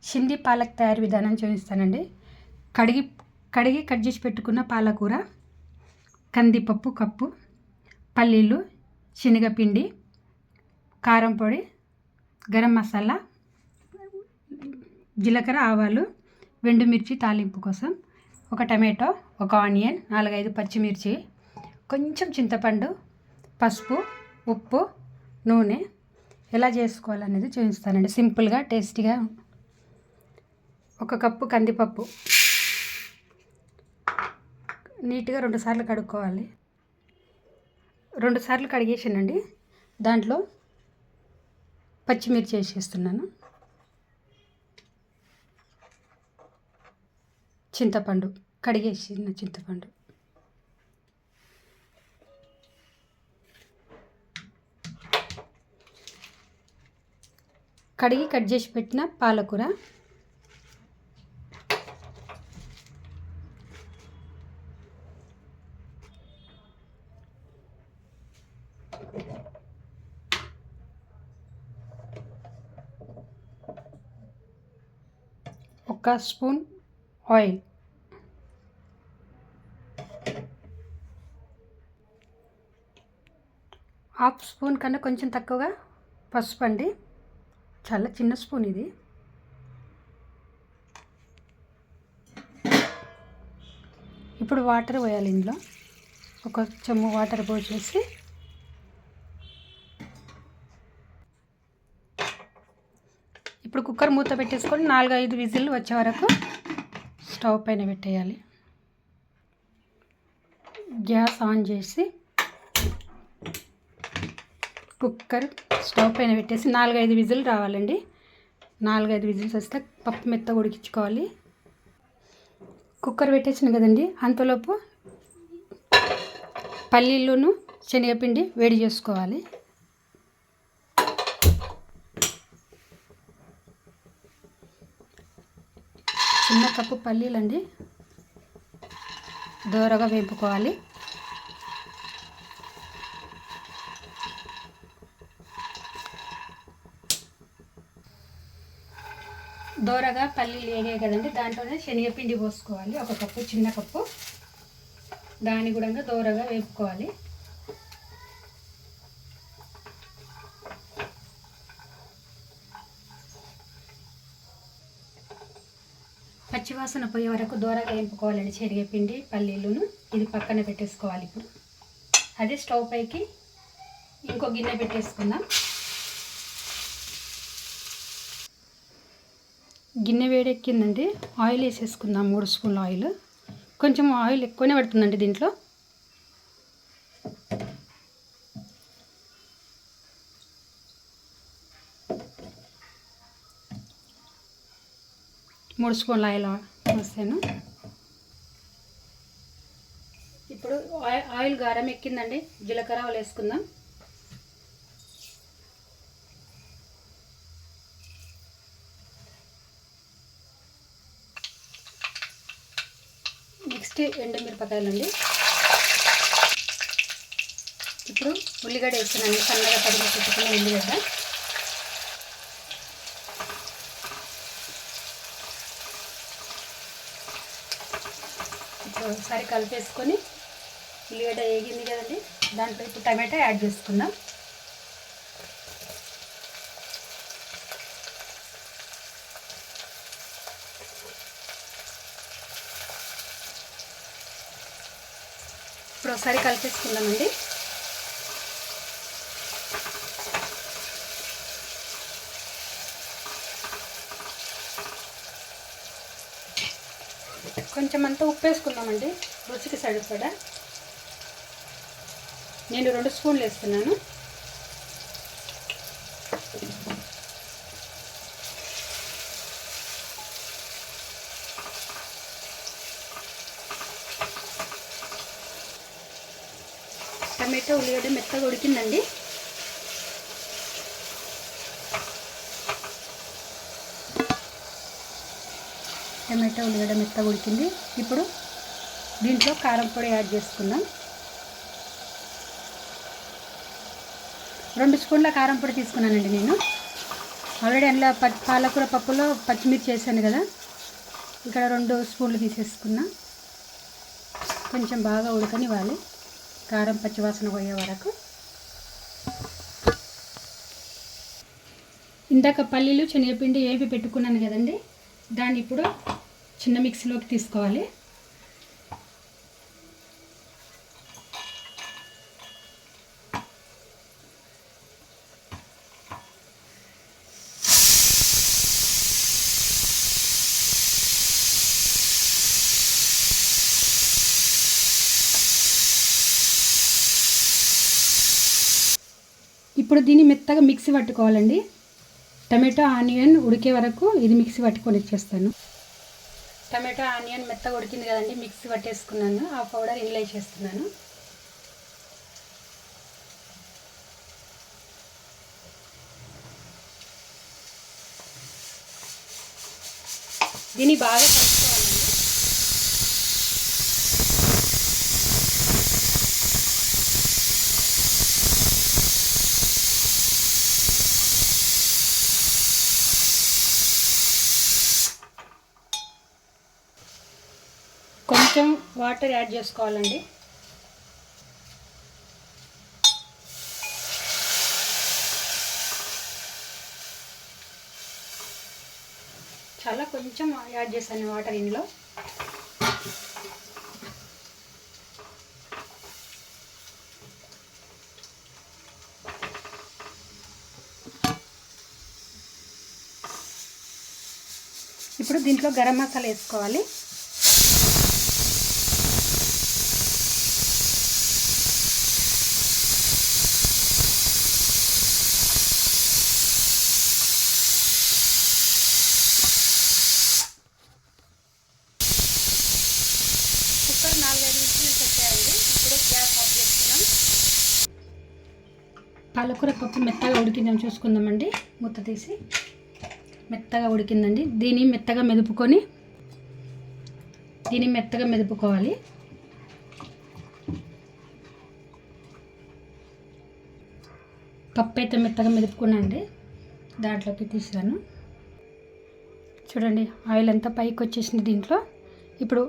షిండి పాలక్ తయారీ విధానం చూపిస్తానండి. కడిగి కట్ చేసి పెట్టుకున్న పాలకూర, కందిపప్పు కప్పు, పల్లీలు, శనగపిండి, కారం పొడి, గరం మసాలా, జీలకర్ర, ఆవాలు, ఎండుమిర్చి తాలింపు కోసం, ఒక టమాటో, ఒక ఆనియన్, 4-5 పచ్చిమిర్చి, కొంచెం చింతపండు, పసుపు, ఉప్పు, నూనె. ఎలా చేసుకోవాలనేది చూపిస్తానండి. సింపుల్గా టేస్టీగా. ఒక కప్పు కందిపప్పు నీట్గా 2 సార్లు కడుక్కోవాలి. 2 సార్లు కడిగేసానండి. దాంట్లో పచ్చిమిర్చి వేసేస్తున్నాను, చింతపండు, కడిగేసిన చింతపండు, కడిగి కట్ చేసి పెట్టిన పాలకూర, ఒక స్పూన్ ఆయిల్, హాఫ్ స్పూన్ కన్నా కొంచెం తక్కువగా పసుపు అండి. చాలా చిన్న స్పూన్ ఇది. ఇప్పుడు వాటర్ పోయాలి. ఇందులో ఒక చెంబు వాటర్ పోసేసి ఇప్పుడు కుక్కర్ మూత పెట్టేసుకొని 4-5 విజిల్లు వచ్చే వరకు స్టవ్ పైన పెట్టేయాలి. గ్యాస్ ఆన్ చేసి కుక్కర్ స్టవ్ పైన పెట్టేసి 4-5 విజిల్ రావాలండి. 4-5 విజిల్స్ వస్తే పప్పు మెత్తగా ఉడికించుకోవాలి. కుక్కర్ పెట్టేసిన కదండి, అంతలోపు పల్లీలును శనగపిండి వేడి చేసుకోవాలి. చిన్న కప్పు పల్లీలండి, దోరగా వేపుకోవాలి. దోరగా పల్లీలు వేగాయి కదండి, దాంట్లోనే శనగపిండి పోసుకోవాలి. ఒక కప్పు, చిన్న కప్పు. దాన్ని కూడా దోరగా వేపుకోవాలి. పచ్చివాసన పోయే వరకు దోరగా వేపుకోవాలండి శనగపిండి, పల్లీలును. ఇది పక్కన పెట్టేసుకోవాలి. ఇప్పుడు అదే స్టవ్ పైకి ఇంకో గిన్నె పెట్టేసుకుందాం. గిన్నె వేడెక్కిందండి, ఆయిల్ వేసేసుకుందాం. 3 స్పూన్ల ఆయిల్. కొంచెం ఆయిల్ ఎక్కువనే పడుతుందండి దీంట్లో. మూడు స్పూన్ల ఆయిల్ వేసాను. ఇప్పుడు ఆయిల్ గారం ఎక్కిందండి, జీలకర్ర ఆవాలు వేసుకుందాం. నెక్స్ట్ ఎండుమిరపకాయలండి. ఇప్పుడు ఉల్లిగడ్డ వేస్తున్నాను, సన్నగా తరిగి పెట్టుకున్న ఉల్లిగడ్డ. ఇప్పుడు ఒకసారి కలిపేసుకొని, ఉల్లిగడ్డ వేగింది కదండి, దాంట్లో ఇప్పుడు టమాటా యాడ్ చేసుకుందాం. ఇప్పుడు ఒకసారి కలిపేసుకుందామండి. కొంచెం అంతా ఉప్పు వేసుకుందామండి, రుచికి సరిపడా. నేను 2 స్పూన్లు వేస్తున్నాను. టమాటో ఉల్లిగడ్డ మెత్తగా ఉడికిందండి. టమాటో ఉల్లిగడ్డ మెత్తగా ఉడికింది. ఇప్పుడు దీంట్లో కారం పొడి యాడ్ చేసుకుందాం. 2 స్పూన్ల కారం పొడి తీసుకున్నానండి నేను. ఆల్రెడీ అందులో పాలకూర పప్పులో పచ్చిమిర్చి వేసాను కదా, ఇక్కడ 2 స్పూన్లు తీసేసుకున్నా. కొంచెం బాగా ఉడకనివ్వాలి, కారం పచ్చివాసన పోయే వరకు. ఇందాక పల్లీలు శనగపిండి వేపి పెట్టుకున్నాను కదండి, దాన్ని ఇప్పుడు చిన్న మిక్సీలోకి తీసుకోవాలి. ఇప్పుడు దీన్ని మెత్తగా మిక్సీ పట్టుకోవాలండి. టమాటో ఆనియన్ ఉడికే వరకు ఇది మిక్సీ పట్టుకొని ఇచ్చేస్తాను. టమాటో ఆనియన్ మెత్తగా ఉడికింది కదండి, మిక్సీ పట్టేసుకున్నాను. ఆ పౌడర్ ఇందులో వేసేస్తున్నాను. దీన్ని బాగా కలుపుకోవాలండి. కొంచెం వాటర్ యాడ్ చేసుకోవాలండి. చాలా కొంచెం యాడ్ చేశాను వాటర్ ఇందులో. ఇప్పుడు దీంట్లో గరం మసాలా వేసుకోవాలి. కుక్కర్ 4-5 విజిల్స్ పెట్టాయండి. ఇప్పుడు గ్యాస్ ఆఫ్ చేస్తున్నాం. పాలకూర పప్పు మెత్తగా ఉడికిందని చూసుకుందామండి. మూత తీసి మెత్తగా ఉడికిందండి. దీన్ని మెత్తగా మెదుపుకోవాలి. పప్పు అయితే మెత్తగా మెదుపుకున్నాండి, దాంట్లోకి తీసాను. చూడండి ఆయిల్ అంతా పైకి వచ్చేసింది దీంట్లో. ఇప్పుడు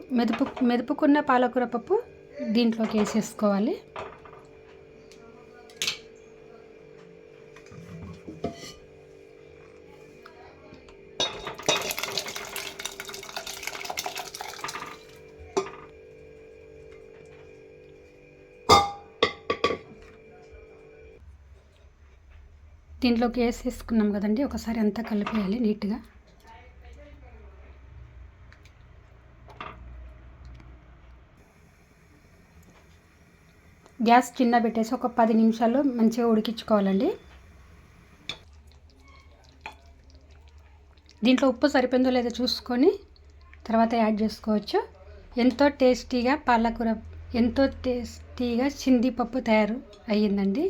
మెదుపుకున్న పాలకూర పప్పు దీంట్లోకి వేసేసుకోవాలి. దీంట్లోకి వేసేసుకున్నాం కదండి, ఒకసారి అంతా కలిపేయాలి నీట్గా. గ్యాస్ చిన్న పెట్టేసి ఒక 10 నిమిషాలు మంచిగా ఉడికించుకోవాలండి. దీంట్లో ఉప్పు సరిపోయిందో లేదో చూసుకొని తర్వాత యాడ్ చేసుకోవచ్చు. ఎంతో టేస్టీగా చింది పప్పు తయారు అయ్యిందండి.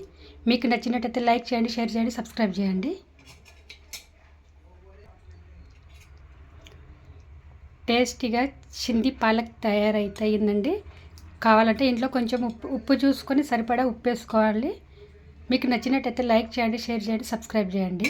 మీకు నచ్చినట్టయితే లైక్ చేయండి, షేర్ చేయండి, సబ్స్క్రైబ్ చేయండి. టేస్టీగా చింది పాలక్ తయారైందండి. కావాలంటే ఇంట్లో కొంచెం ఉప్పు చూసుకొని సరిపడా ఉప్పు వేసుకోవాలి. మీకు నచ్చినట్టయితే లైక్ చేయండి, షేర్ చేయండి, సబ్స్క్రైబ్ చేయండి.